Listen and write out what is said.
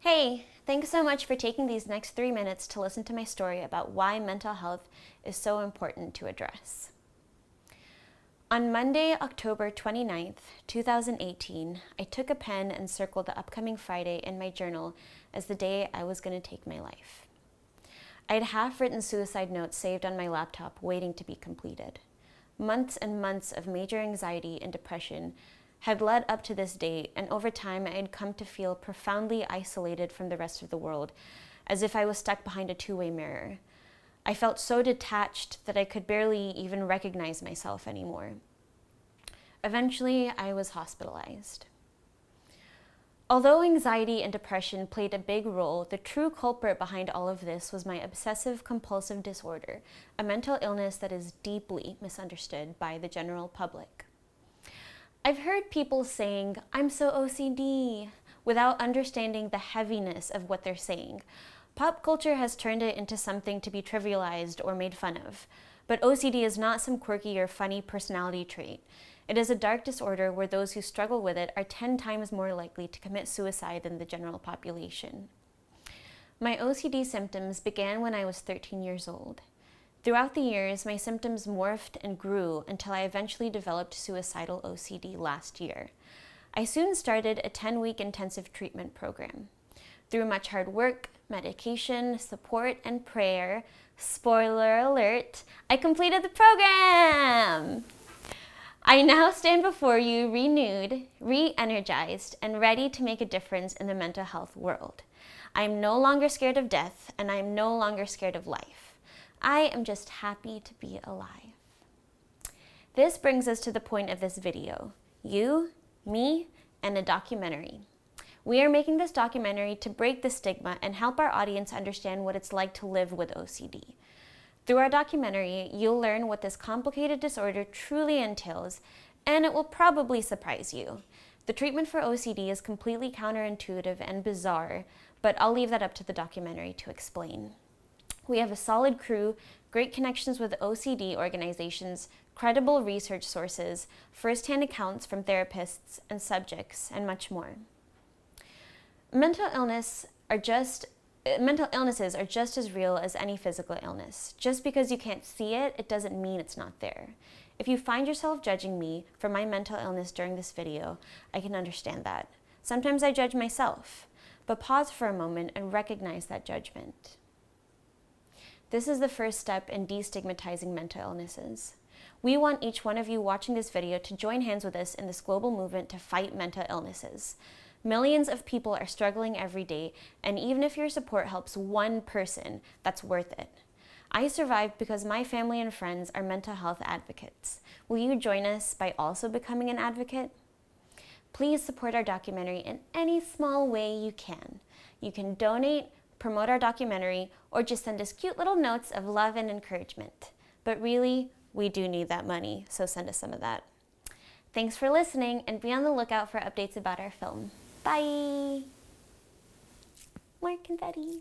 Hey, thanks so much for taking these next 3 minutes to listen to my story about why mental health is so important to address. On Monday, October 29th, 2018, I took a pen and circled the upcoming Friday in my journal as the day I was going to take my life. I had half-written suicide notes saved on my laptop waiting to be completed. Months and months of major anxiety and depression had led up to this date, and over time I had come to feel profoundly isolated from the rest of the world, as if I was stuck behind a two-way mirror. I felt so detached that I could barely even recognize myself anymore. Eventually, I was hospitalized. Although anxiety and depression played a big role, the true culprit behind all of this was my obsessive-compulsive disorder, a mental illness that is deeply misunderstood by the general public. I've heard people saying, "I'm so OCD," without understanding the heaviness of what they're saying. Pop culture has turned it into something to be trivialized or made fun of. But OCD is not some quirky or funny personality trait. It is a dark disorder where those who struggle with it are 10 times more likely to commit suicide than the general population. My OCD symptoms began when I was 13 years old. Throughout the years, my symptoms morphed and grew until I eventually developed suicidal OCD last year. I soon started a 10-week intensive treatment program. Through much hard work, medication, support, and prayer, spoiler alert, I completed the program! I now stand before you renewed, re-energized, and ready to make a difference in the mental health world. I am no longer scared of death, and I am no longer scared of life. I am just happy to be alive. This brings us to the point of this video. You, me, and a documentary. We are making this documentary to break the stigma and help our audience understand what it's like to live with OCD. Through our documentary, you'll learn what this complicated disorder truly entails, and it will probably surprise you. The treatment for OCD is completely counterintuitive and bizarre, but I'll leave that up to the documentary to explain. We have a solid crew, great connections with OCD organizations, credible research sources, first-hand accounts from therapists and subjects, and much more. Mental illnesses are just as real as any physical illness. Just because you can't see it, it doesn't mean it's not there. If you find yourself judging me for my mental illness during this video, I can understand that. Sometimes I judge myself, but pause for a moment and recognize that judgment. This is the first step in destigmatizing mental illnesses. We want each one of you watching this video to join hands with us in this global movement to fight mental illnesses. Millions of people are struggling every day, and even if your support helps one person, that's worth it. I survived because my family and friends are mental health advocates. Will you join us by also becoming an advocate? Please support our documentary in any small way you can. You can donate, promote our documentary, or just send us cute little notes of love and encouragement. But really, we do need that money, so send us some of that. Thanks for listening, and be on the lookout for updates about our film. Bye! More confetti.